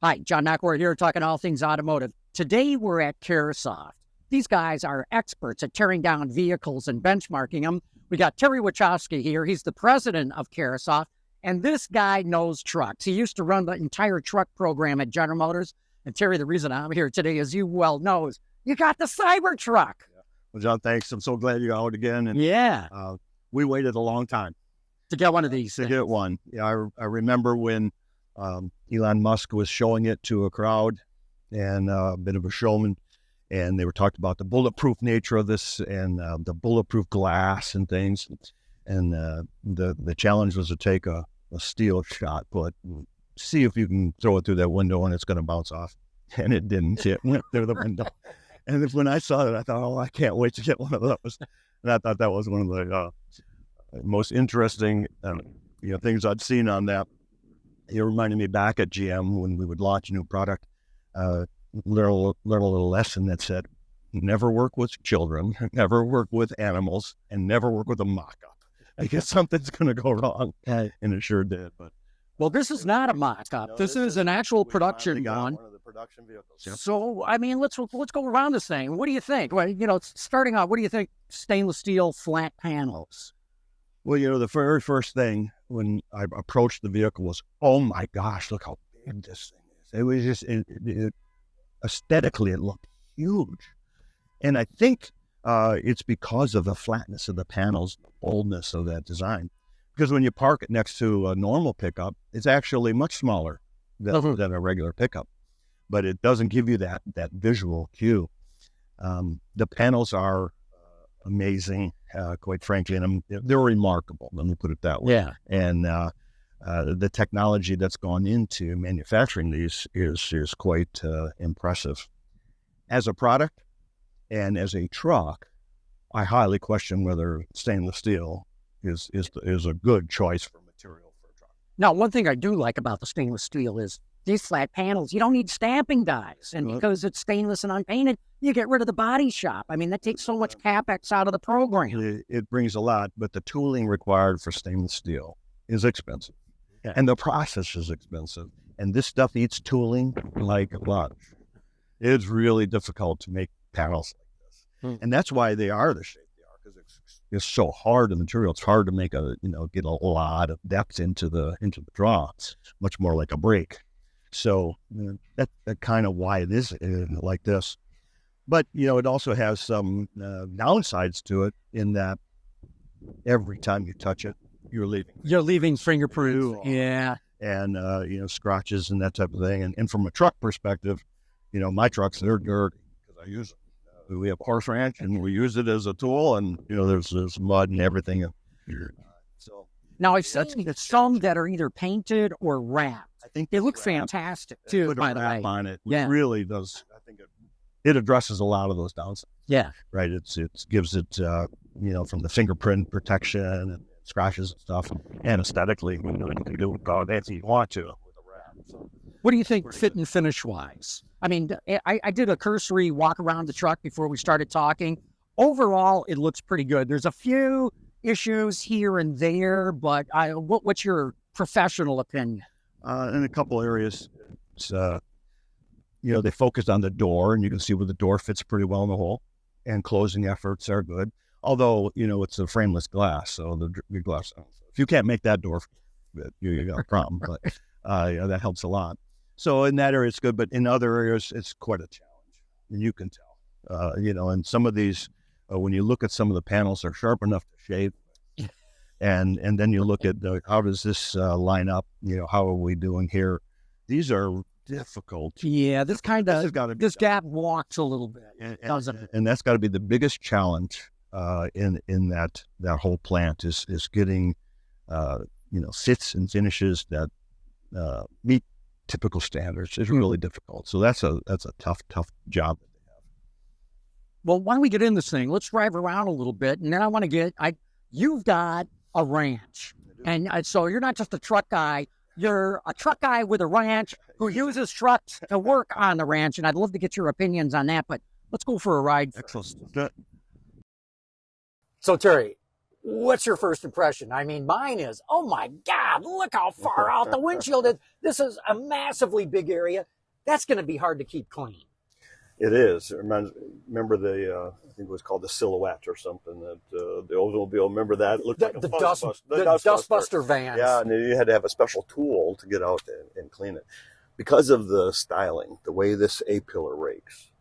Hi, John Knockwart here, talking all things automotive. Today we're at Caresoft. These guys are experts at tearing down vehicles and benchmarking them. We got Terry Woychowski here. He's the president of Caresoft, and this guy knows trucks. He used to run the entire truck program at General Motors. And Terry, the reason I'm here today, as you well know, is you got the Cybertruck. Well, John, thanks. I'm so glad you're out again. And, yeah. We waited a long time to get one of these. To get one. Yeah, I remember when Elon Musk was showing it to a crowd and a bit of a showman, and they were talking about the bulletproof nature of this and the bulletproof glass and things. And the challenge was to take a steel shot put, see if you can throw it through that window and it's going to bounce off. And it didn't. It went through the window. And when I saw it, I thought, oh, I can't wait to get one of those. And I thought that was one of the most interesting things I'd seen on that. It reminded me back at GM when we would launch a new product, learn a little lesson that said, never work with children, never work with animals, and never work with a mock-up. I guess something's going to go wrong, and it sure did. But well, this is not a mock-up. No, this is an actual production one. One of the production vehicles. Yep. So, I mean, let's go around this thing. What do you think? Well, starting out, what do you think? Stainless steel flat panels. Well, the very first thing when I approached the vehicle was, oh my gosh, look how big this thing is. It was just, aesthetically, it looked huge. And I think it's because of the flatness of the panels, the boldness of that design. Because when you park it next to a normal pickup, it's actually much smaller than a regular pickup. But it doesn't give you that visual cue. The panels are amazing, quite frankly, and they're remarkable. Let me put it that way. Yeah. And the technology that's gone into manufacturing these is quite impressive. As a product and as a truck, I highly question whether stainless steel is a good choice for material for a truck. Now, one thing I do like about the stainless steel is these flat panels, you don't need stamping dies. And because it's stainless and unpainted, you get rid of the body shop. I mean, that takes so much CapEx out of the program. It brings a lot, but the tooling required for stainless steel is expensive. Yeah. And the process is expensive. And this stuff eats tooling like lunch. It's really difficult to make panels like this. And that's why they are the shape they are, because it's so hard the material. It's hard to make get a lot of depth into the draw. It's much more like a brake. So that's kind of why it is like this. But, it also has some downsides to it in that every time you touch it, you're leaving fingerprints. Yeah. And, scratches and that type of thing. And from a truck perspective, my trucks, they're dirty because I use them. We have horse ranch and we use it as a tool, and, there's mud and everything. So now I've seen some that are either painted or wrapped. I think they look fantastic too, by the way. On it. Yeah. It really does. I think it addresses a lot of those downsides. Yeah. Right. It gives it, from the fingerprint protection and scratches and stuff, and aesthetically, you can do anything you want to with a wrap. So, what do you think fit and finish wise? I mean, I did a cursory walk around the truck before we started talking. Overall, it looks pretty good. There's a few issues here and there, but what's your professional opinion? In a couple areas, it's, they focused on the door, and you can see where the door fits pretty well in the hole, and closing efforts are good. Although, it's a frameless glass, so the glass, if you can't make that door, you got a problem, but that helps a lot. So in that area, it's good, but in other areas, it's quite a challenge, and you can tell. And some of these, when you look at some of the panels, they're sharp enough to shave. And then you look at how does this line up? How are we doing here? These are difficult. Yeah, this gap walks a little bit, doesn't it? And that's got to be the biggest challenge in that whole plant is getting fits and finishes that meet typical standards. It's really difficult. So that's a tough job that they have. Well, why don't we get in this thing? Let's drive around a little bit, and then I want to you've got a ranch, and so you're not just a truck guy. You're a truck guy with a ranch who uses trucks to work on the ranch, and I'd love to get your opinions on that, but let's go for a ride first. Excellent. So, Terry, What's your first impression? I mean, mine is, oh my God, look how far out the windshield is. This is a massively big area. That's going to be hard to keep clean. It is. Remember the, I think it was called the Silhouette or something, that the Oldsmobile, remember that? It looked like The a Dustbuster vans. Yeah, and you had to have a special tool to get out and clean it. Because of the styling, the way this A-pillar rakes,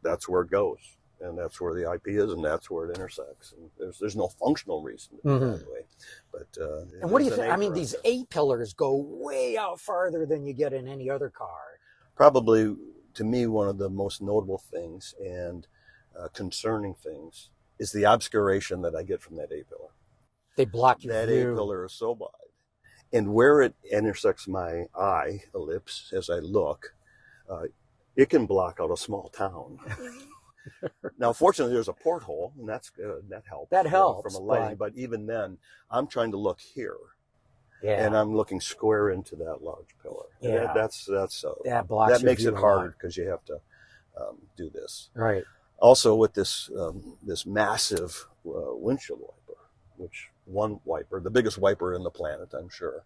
that's where it goes. And that's where the IP is, and that's where it intersects. And there's no functional reason to do it that way. But and what do you think? I mean, these A-pillars go way out farther than you get in any other car. Probably, to me, one of the most notable things and concerning things is the obscuration that I get from that A-pillar. They block your That view. A-pillar is so wide. And where it intersects my eye ellipse as I look, it can block out a small town. Now, fortunately, there's a porthole, and that's good. That helps. That helps. From a lighting, but even then, I'm trying to look here. Yeah. And I'm looking square into that large pillar. Yeah. That blocks that your makes view it a hard lot. because you have to do this. Right. Also, with this this massive windshield wiper, which one wiper, the biggest wiper in the planet, I'm sure,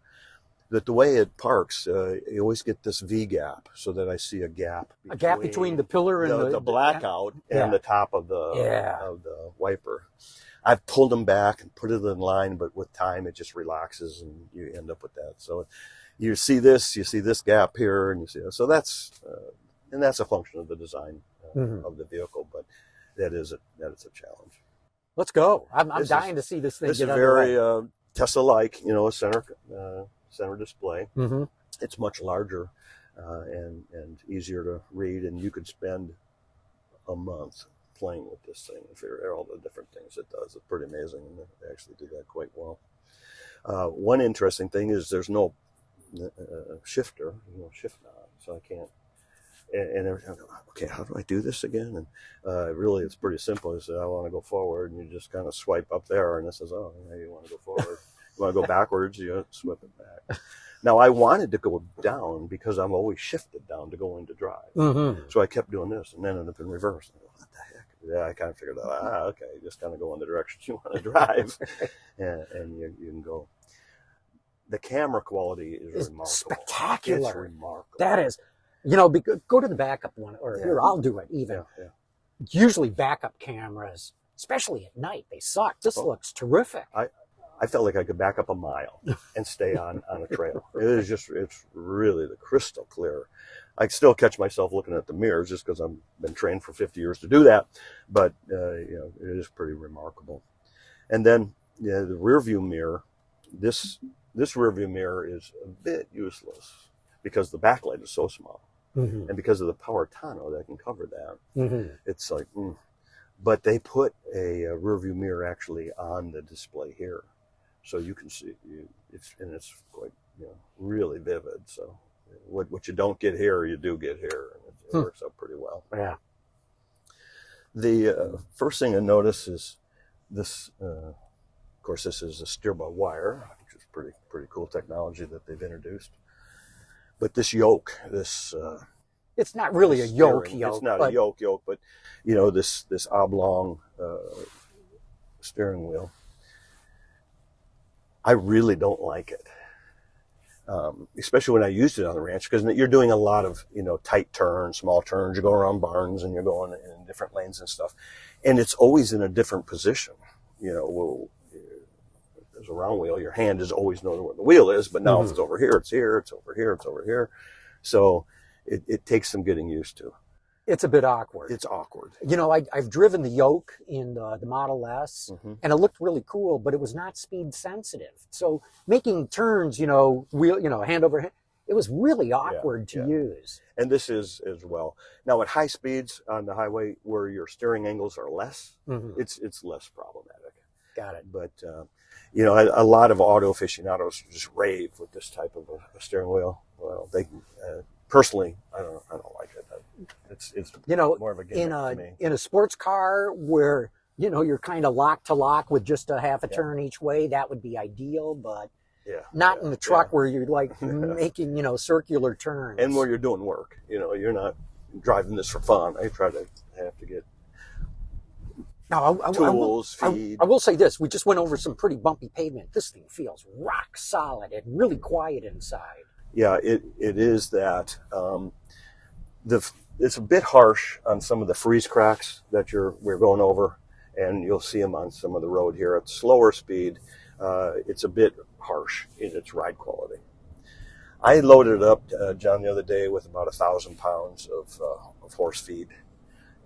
that the way it parks, you always get this V gap, so that I see a gap. A gap between the pillar and the blackout and the top of the wiper. I've pulled them back and put it in line, but with time it just relaxes and you end up with that. So you see this gap here, and you see so that's a function of the design of the vehicle, but that is a challenge. Let's go. I'm dying to see this thing. This get is very underway. Tesla-like, a center display. Mm-hmm. It's much larger and easier to read, and you could spend a month playing with this thing and figure out all the different things it does. It's pretty amazing, and they actually do that quite well. One interesting thing is there's no shifter, shift knob, so I can't. And every time I go, okay, how do I do this again? And really, it's pretty simple. You say, I want to go forward, and you just kind of swipe up there, and it says, oh, you want to go forward. You want to go backwards, you swipe it back. Now, I wanted to go down because I'm always shifted down to go into drive. Mm-hmm. So I kept doing this, and then ended up in reverse. I go, what the heck? Yeah, I kind of figured out, okay, you just kind of go in the direction you want to drive, and you can go. The camera quality is remarkable. Spectacular. It's remarkable. That is. Go to the backup one, or here, I'll do it even. Yeah. Usually backup cameras, especially at night, they suck. This looks terrific. I felt like I could back up a mile and stay on a trail. It's really the crystal clear. I still catch myself looking at the mirrors just because I've been trained for 50 years to do that. But, it is pretty remarkable. And then the rear view mirror, this rear view mirror is a bit useless because the backlight is so small. Mm-hmm. And because of the power tonneau that can cover that, Mm-hmm. it's like, But they put a rear view mirror actually on the display here. So you can see it's quite really vivid. So what you don't get here, you do get here, and it works out pretty well. Yeah. The first thing I notice is this. Of course, this is a steer-by-wire, which is pretty cool technology that they've introduced. But this yoke, it's not really a yoke. It's not a yoke, but this oblong steering wheel. I really don't like it, especially when I used it on the ranch, because you're doing a lot of tight turns, small turns. You go around barns and you're going in different lanes and stuff, and it's always in a different position. There's a round wheel. Your hand is always knowing where the wheel is, but now if it's over here, it's here. It's over here, it's over here. So it takes some getting used to. It's a bit awkward. It's awkward. I've driven the yoke in the Model S, and it looked really cool, but it was not speed sensitive. So making turns, hand over hand, it was really awkward to use. And this is as well. Now at high speeds on the highway where your steering angles are less, it's less problematic. Got it. But a lot of auto aficionados just rave with this type of a steering wheel. Well, they personally, I don't like it. It's more of a gimmick to me. In a sports car where you're kind of lock to lock with just a half a turn each way, that would be ideal. But not in the truck where you're like making circular turns. And where you're doing work, you're not driving this for fun. I try to have to get Now, tools, feed. I will say this. We just went over some pretty bumpy pavement. This thing feels rock solid and really quiet inside. Yeah, it is that. It's a bit harsh on some of the freeze cracks that we're going over, and you'll see them on some of the road here at slower speed. It's a bit harsh in its ride quality. I loaded up, John, the other day with about 1,000 pounds of horse feed,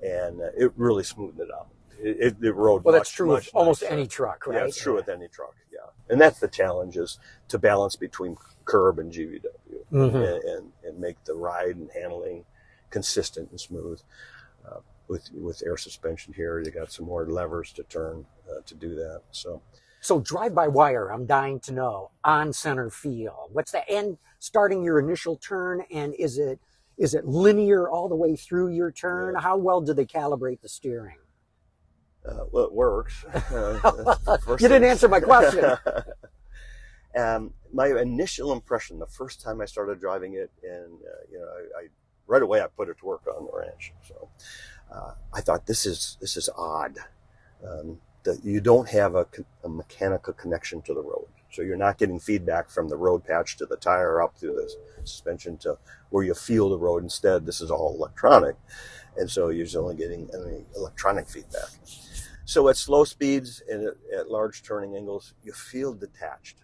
and it really smoothed it out. It rode well. Much, That's true much with almost nicer. any truck, right? Yeah, it's true with any truck. Yeah, and that's the challenge, is to balance between curb and GVW, and make the ride and handling consistent and smooth. With air suspension here, you got some more levers to turn to do that. So drive-by-wire, I'm dying to know, on center field. What's the end starting your initial turn, and is it linear all the way through your turn? Yeah. How well do they calibrate the steering? Well, it works. You didn't answer my question. My initial impression, the first time I started driving it, and I right away I put it to work on the ranch. So I thought, this is odd. That you don't have a mechanical connection to the road. So you're not getting feedback from the road patch to the tire up through the suspension to where you feel the road. Instead, this is all electronic. And so you're only getting electronic feedback. So at slow speeds and at large turning angles, you feel detached.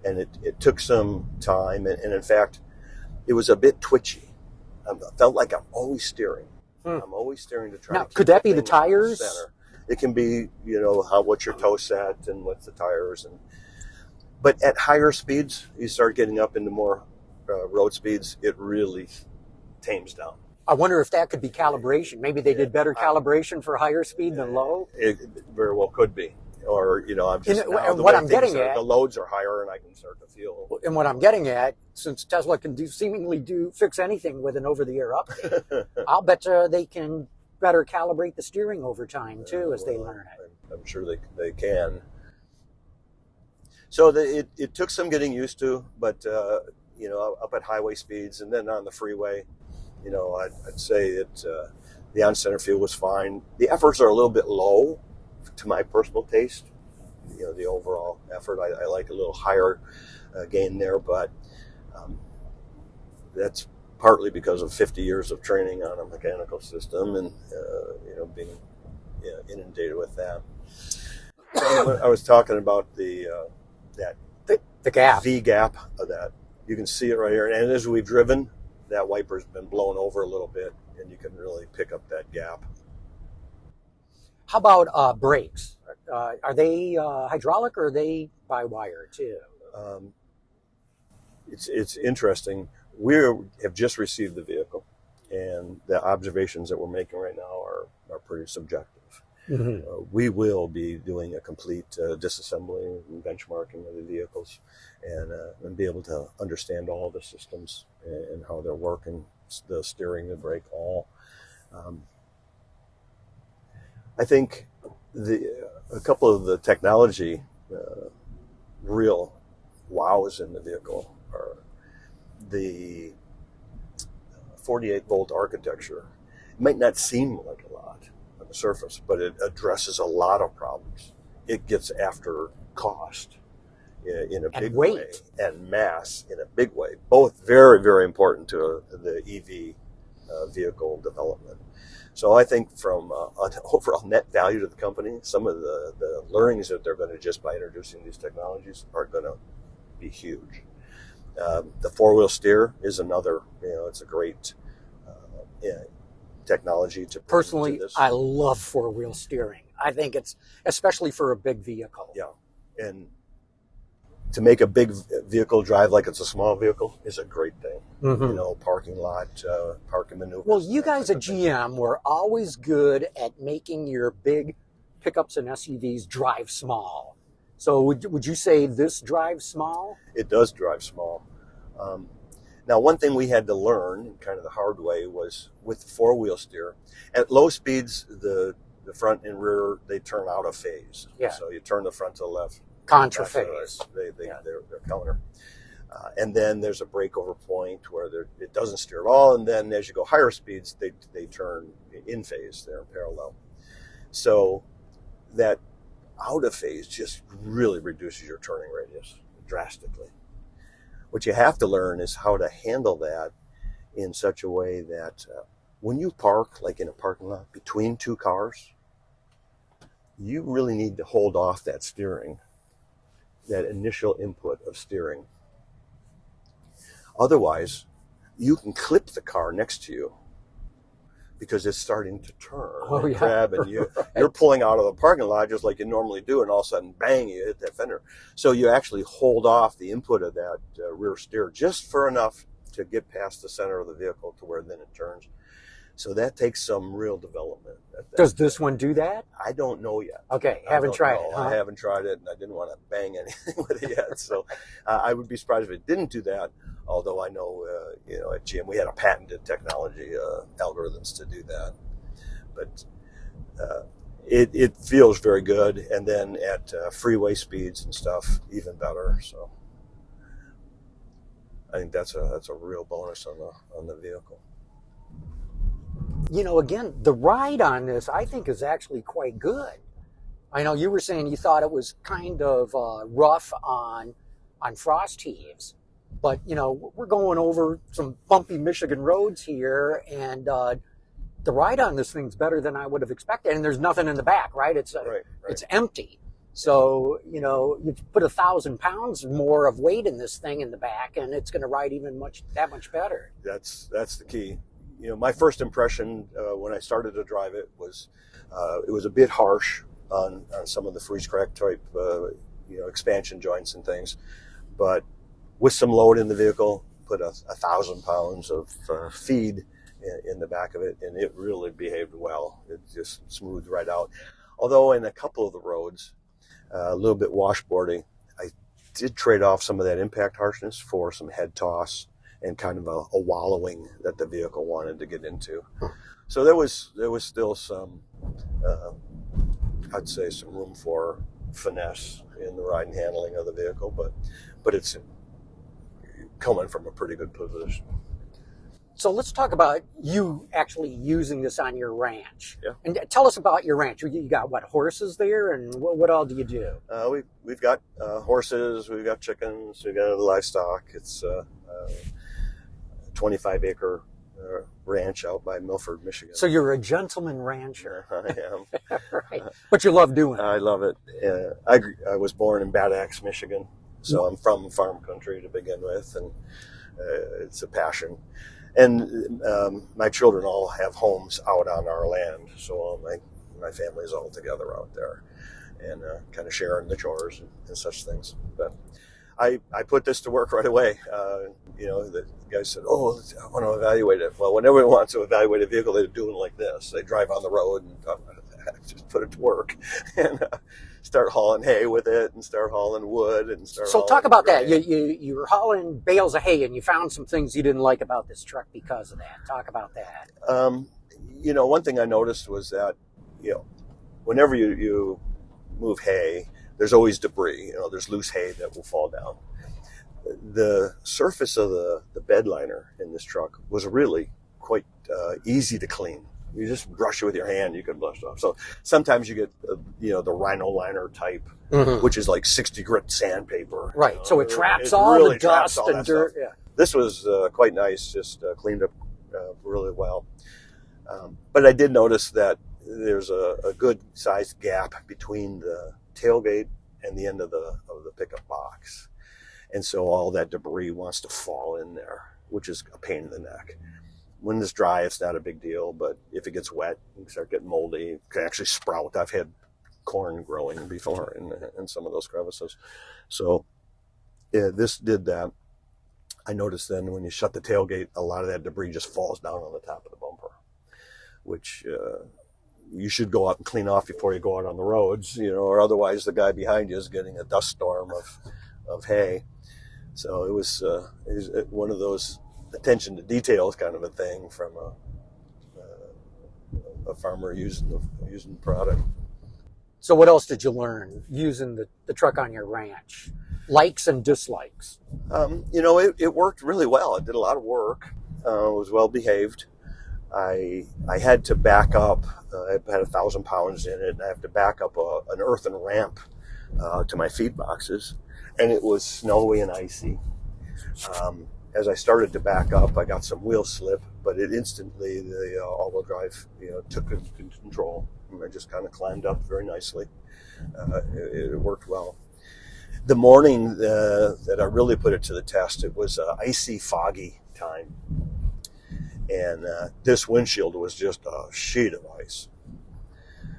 And it took some time. And in fact, it was a bit twitchy. I felt like I'm always steering. I'm always steering to try now, to keep could that be the thing on tires? center. It can be, what your toe set and what's the tires. But at higher speeds, you start getting up into more road speeds, it really tames down. I wonder if that could be calibration. Maybe they did better calibration for higher speed than low. It very well could be. Or, I'm just, what I'm getting at, the loads are higher and I can start to feel. And what I'm getting at, since Tesla can seemingly fix anything with an over-the-air update, I'll bet they can better calibrate the steering over time too, as they learn it. I'm sure they can. So it took some getting used to, but up at highway speeds and then on the freeway, I'd say that the on center field was fine. The efforts are a little bit low to my personal taste. The overall effort, I like a little higher gain there, but that's partly because of 50 years of training on a mechanical system and being inundated with that. I was talking about the gap, V gap of that. You can see it right here, and as we've driven, that wiper's been blown over a little bit, and you can really pick up that gap. How about brakes? Are they hydraulic or are they by wire too? It's interesting. We have just received the vehicle, and the observations that we're making right now are pretty subjective. We will be doing a complete disassembly and benchmarking of the vehicles, and be able to understand all the systems and how they're working, the steering, the brake, all. I think a couple of the technology real wows in the vehicle are the 48-volt architecture. It might not seem like a lot on the surface, but it addresses a lot of problems. It gets after cost in a big way, and mass in a big way. Both very, very important to the EV vehicle development. So I think from an overall net value to the company, some of the learnings that they're going to just by introducing these technologies are going to be huge. The four-wheel steer is another, it's a great technology to personally, into this. I love four-wheel steering. I think it's, especially for a big vehicle. Yeah, and to make a big vehicle drive like it's a small vehicle is a great thing. Parking lot, parking maneuvers. Well, you guys at GM were always good at making your big pickups and SUVs drive small. So would you say this drives small? It does drive small. Now, one thing we had to learn kind of the hard way was with the four-wheel steer. At low speeds, the front and rear, they turn out of phase. Yeah. So you turn the front to the left. Contra phase. They're counter. And then there's a breakover point where it doesn't steer at all. And then as you go higher speeds, they turn in phase. They're in parallel. So that out of phase just really reduces your turning radius drastically. What you have to learn is how to handle that in such a way that when you park, like in a parking lot between two cars, you really need to hold off that steering, that initial input of steering. Otherwise, you can clip the car next to you because it's starting to turn and grab, and you're pulling out of the parking lot just like you normally do, and all of a sudden, bang, you hit that fender. So you actually hold off the input of that rear steer just for enough to get past the center of the vehicle to where then it turns. So that takes some real development. Does this one do that? I don't know yet. Okay, haven't tried it. Huh? I haven't tried it, and I didn't want to bang anything with it yet. So I would be surprised if it didn't do that. Although I know, at GM we had a patented technology, algorithms to do that. But it feels very good, and then at freeway speeds and stuff, even better. So I think that's a real bonus on the vehicle. Again, the ride on this, I think, is actually quite good. I know you were saying you thought it was kind of rough on frost heaves, but, we're going over some bumpy Michigan roads here, and the ride on this thing's better than I would have expected. And there's nothing in the back, right? It's It's empty. So, you put 1,000 pounds more of weight in this thing in the back, and it's going to ride even that much better. That's the key. My first impression when I started to drive it was a bit harsh on some of the freeze crack type, expansion joints and things. But with some load in the vehicle, put 1,000 pounds of feed in the back of it, and it really behaved well. It just smoothed right out. Although in a couple of the roads, a little bit washboardy, I did trade off some of that impact harshness for some head toss and kind of a wallowing that the vehicle wanted to get into. So there was still some, I'd say, some room for finesse in the ride and handling of the vehicle, but it's coming from a pretty good position. So let's talk about you actually using this on your ranch. Yeah. And tell us about your ranch. You got, horses there, and what all do you do? We've got horses, we've got chickens, we've got livestock. It's 25-acre ranch out by Milford, Michigan. So you're a gentleman rancher. I am. Right. But you love doing it. I love it. I was born in Bad Axe, Michigan, so I'm from farm country to begin with, and it's a passion. And my children all have homes out on our land, so all my family is all together out there, and kind of sharing the chores and such things. But I put this to work right away. The guy said, "Oh, I want to evaluate it." Well, when everyone wants to evaluate a vehicle, they do it like this. They drive on the road and just put it to work and start hauling hay with it, and start hauling wood, and start. So talk about that. You were hauling bales of hay, and you found some things you didn't like about this truck because of that. Talk about that. One thing I noticed was that whenever you move hay, there's always debris. There's loose hay that will fall down. The surface of the bed liner in this truck was really quite easy to clean. You just brush it with your hand, you can brush it off. So sometimes you get, the rhino liner type, which is like 60 grit sandpaper. Right. So it traps all the dust and dirt. Yeah. This was quite nice, just cleaned up really well. But I did notice that there's a good sized gap between the tailgate and the end of the pickup box. And so all that debris wants to fall in there, which is a pain in the neck. When it's dry, it's not a big deal, but if it gets wet, you can start getting moldy. It can actually sprout. I've had corn growing before in some of those crevices. So this did that. I noticed then when you shut the tailgate, a lot of that debris just falls down on the top of the bumper, which you should go out and clean off before you go out on the roads, or otherwise the guy behind you is getting a dust storm of hay. So it was one of those attention to details kind of a thing from a farmer using the product. So what else did you learn using the truck on your ranch? Likes and dislikes? It worked really well. It did a lot of work. It was well behaved. I had to back up. I had 1,000 pounds in it, and I have to back up an earthen ramp to my feed boxes, and it was snowy and icy. As I started to back up, I got some wheel slip, but it instantly, the all-wheel drive, took control, and I just kind of climbed up very nicely. It worked well. The morning that I really put it to the test, it was icy, foggy time, and this windshield was just a sheet of ice.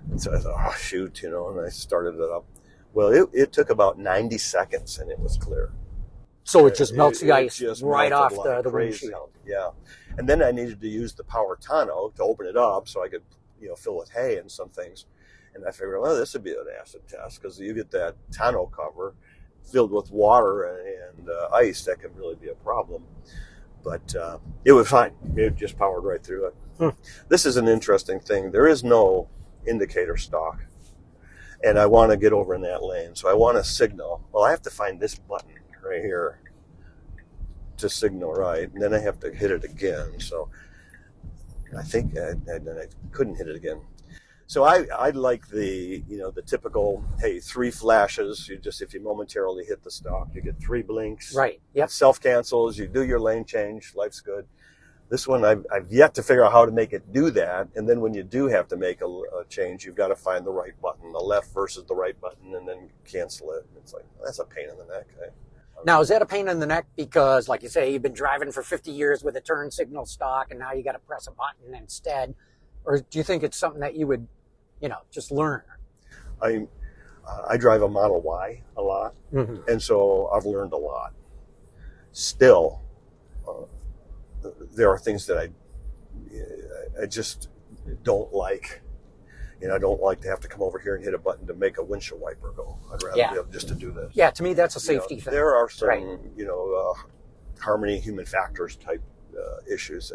And so I thought, oh shoot, and I started it up. Well, it took about 90 seconds, and it was clear. So it just melts the ice just right off like the crazy. windshield. Yeah. And then I needed to use the power tonneau to open it up so I could, fill with hay and some things. And I figured, well, this would be an acid test because you get that tonneau cover filled with water and ice, that can really be a problem. But it was fine. It just powered right through it. This is an interesting thing. There is no indicator stalk. And I want to get over in that lane. So I want to signal. Well, I have to find this button right here to signal right, and then I have to hit it again. So I think I couldn't hit it again. So I like the the typical, hey, 3 flashes. If you momentarily hit the stalk, you get 3 blinks. Right. Yep. Self cancels. You do your lane change. Life's good. This one, I've yet to figure out how to make it do that. And then when you do have to make a change, you've got to find the right button, the left versus the right button, and then cancel it. It's like, that's a pain in the neck. Now, is that a pain in the neck because, like you say, you've been driving for 50 years with a turn signal stock, and now you got to press a button instead? Or do you think it's something that you would, just learn? I drive a Model Y a lot, and so I've learned a lot. Still, there are things that I just don't like. I don't like to have to come over here and hit a button to make a windshield wiper go. I'd rather be able just to do this. Yeah, to me, that's a safety thing. There are some, harmony, human factors type issues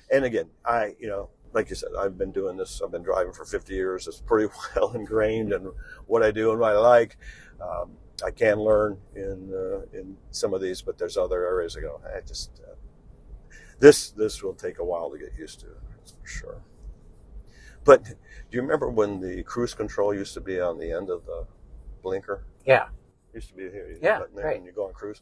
and again, like you said, I've been doing this. I've been driving for 50 years. It's pretty well ingrained in what I do and what I like. I can learn in some of these, but there's other areas I go, this will take a while to get used to, that's for sure. But do you remember when the cruise control used to be on the end of the blinker? Yeah. Used to be here. Right. When you go on cruise.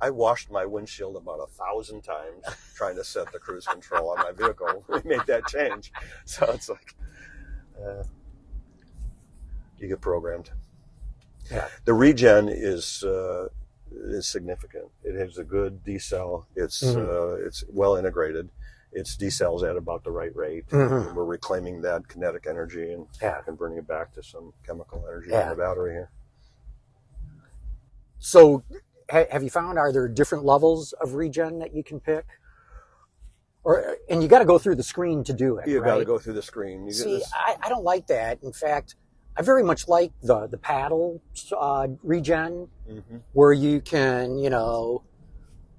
I washed my windshield about 1,000 times trying to set the cruise control on my vehicle. We made that change. So it's like, you get programmed. Yeah. The Regen is significant. It has a good decel. It's well integrated. Its decels at about the right rate. We're reclaiming that kinetic energy and bringing it back to some chemical energy in the battery here. So have you found, are there different levels of Regen that you can pick? And you got to go through the screen to do it. You got to go through the screen. I don't like that. In fact, I very much like the paddle Regen, where you can,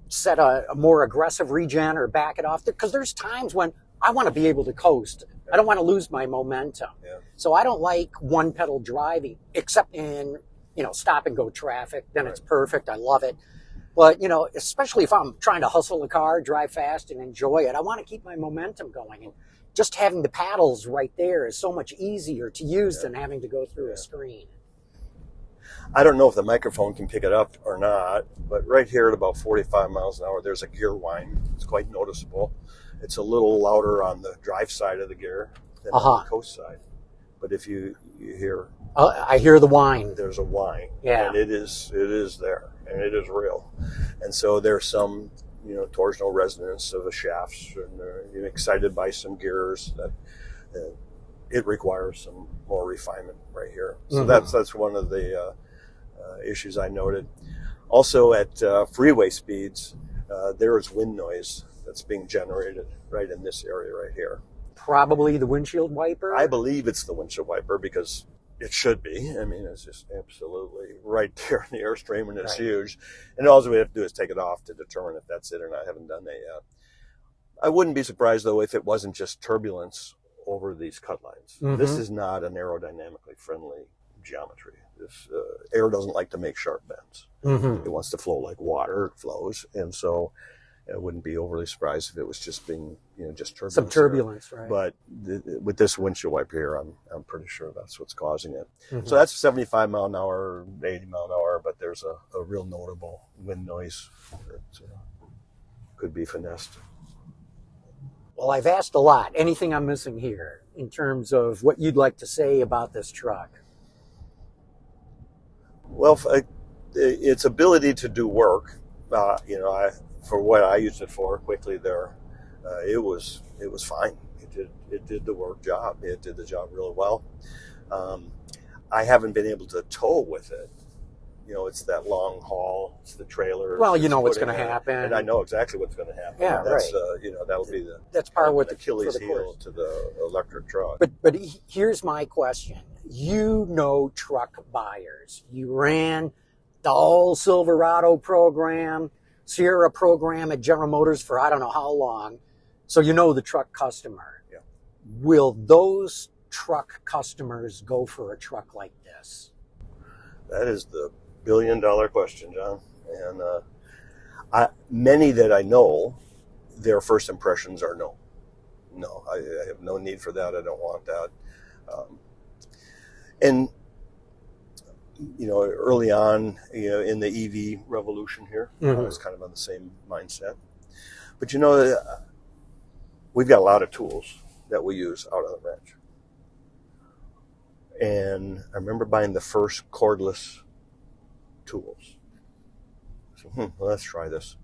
set a more aggressive Regen or back it off. Because there's times when I want to be able to coast. I don't want to lose my momentum. Yeah. So I don't like one pedal driving, except in, stop and go traffic. Then it's perfect. I love it. But, especially if I'm trying to hustle a car, drive fast and enjoy it, I want to keep my momentum going. And just having the paddles right there is so much easier to use than having to go through a screen. I don't know if the microphone can pick it up or not, but right here at about 45 miles an hour, there's a gear whine. It's quite noticeable. It's a little louder on the drive side of the gear than on the coast side. But if you hear... I hear the whine. There's a whine. Yeah. And it is there, and it is real. And so there's some, torsional resonance of the shafts, and you're excited by some gears that it requires some more refinement right here. So that's one of the issues I noted. Also at freeway speeds, there is wind noise that's being generated right in this area right here. Probably the windshield wiper? I believe it's the windshield wiper because it should be. I mean, it's just absolutely right there in the airstream, and it's huge. And all we have to do is take it off to determine if that's it or not. I haven't done that yet. I wouldn't be surprised, though, if it wasn't just turbulence over these cut lines. This is not an aerodynamically friendly geometry. This air doesn't like to make sharp bends. It wants to flow like water flows. And so I wouldn't be overly surprised if it was just being, just turbulence. Some turbulence, right? But with this windshield wiper here, I'm pretty sure that's what's causing it. Mm-hmm. So that's 75 mile an hour, 80 mile an hour, but there's a real notable wind noise that could be finessed. Well, I've asked a lot. Anything I'm missing here in terms of what you'd like to say about this truck? Well, its ability to do work, for what I used it for quickly there, it was fine. It did the work job. It did the job really well. I haven't been able to tow with it. It's that long haul. It's the trailer. Well, you know what's going to happen, and I know exactly what's going to happen. Yeah, that's, right. That'll be that's part of what the Achilles heel to the electric truck. But here's my question. Truck buyers. You ran the whole Silverado program, Sierra program at General Motors for I don't know how long. So you know the truck customer. Yeah. Will those truck customers go for a truck like this? That is the billion-dollar question, John. And many that I know, their first impressions are no. No, I have no need for that. I don't want that. Early on, in the EV revolution here, I was kind of on the same mindset. But we've got a lot of tools that we use out on the ranch. And I remember buying the first cordless tools. So, let's try this.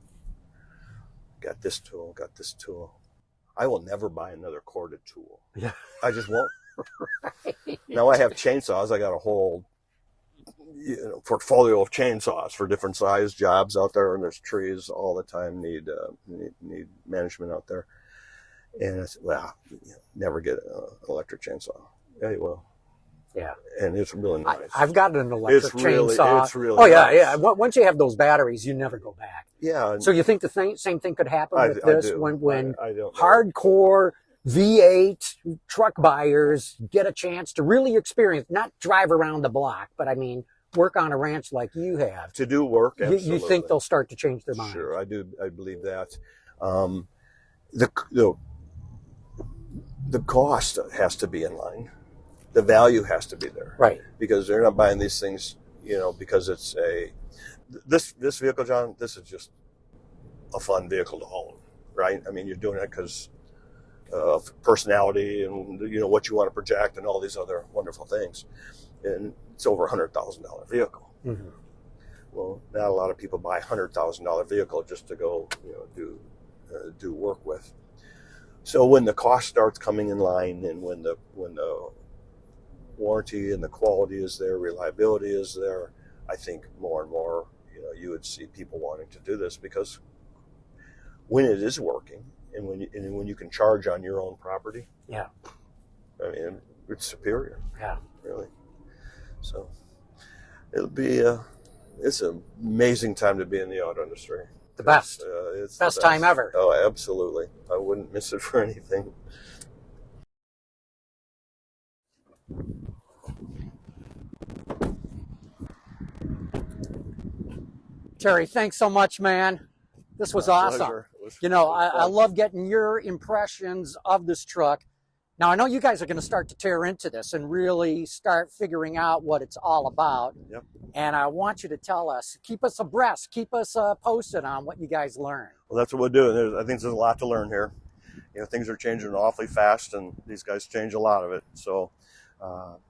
Got this tool, got this tool. I will never buy another corded tool. Yeah. I just won't. Right. Now I have chainsaws. I got a whole portfolio of chainsaws for different size jobs out there, and there's trees all the time need management out there. And I said, well, never get an electric chainsaw. Yeah, you will. Yeah. And it's really nice. I've got an electric chainsaw. It's really nice. Yeah. Once you have those batteries, you never go back. Yeah. So you think the same thing could happen with this I do. when I don't hardcore V8 truck buyers get a chance to really experience, not drive around the block, but work on a ranch like you have. To do work, absolutely. You think they'll start to change their minds? Sure, I do. I believe that. The cost has to be in line. The value has to be there. Right. Because they're not buying these things, because it's this vehicle, John, this is just a fun vehicle to own, right? You're doing it because of personality and, what you want to project and all these other wonderful things. And it's over $100,000 vehicle. Mm-hmm. Well, not a lot of people buy a $100,000 vehicle just to go, do work with. So when the cost starts coming in line, and when the warranty and the quality is there, reliability is there, I think more and more, you would see people wanting to do this, because when it is working and when you can charge on your own property, yeah, it's superior. Yeah, really. So it's an amazing time to be in the auto industry. The best. It's best the best time ever. Oh, absolutely. I wouldn't miss it for anything. Terry, thanks so much, man. This was awesome. I love getting your impressions of this truck. Now, I know you guys are going to start to tear into this and really start figuring out what it's all about. Yep. And I want you to tell us, keep us abreast, keep us posted on what you guys learn. Well, that's what we're doing. I think there's a lot to learn here. Things are changing awfully fast, and these guys change a lot of it. So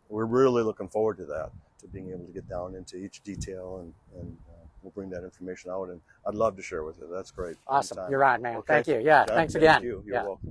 we're really looking forward to that, to being able to get down into each detail, and we'll bring that information out, and I'd love to share with you. That's great. Awesome. Anytime. You're on, man. Okay. Thank you. Yeah, John, thanks again. Thank you. You're welcome.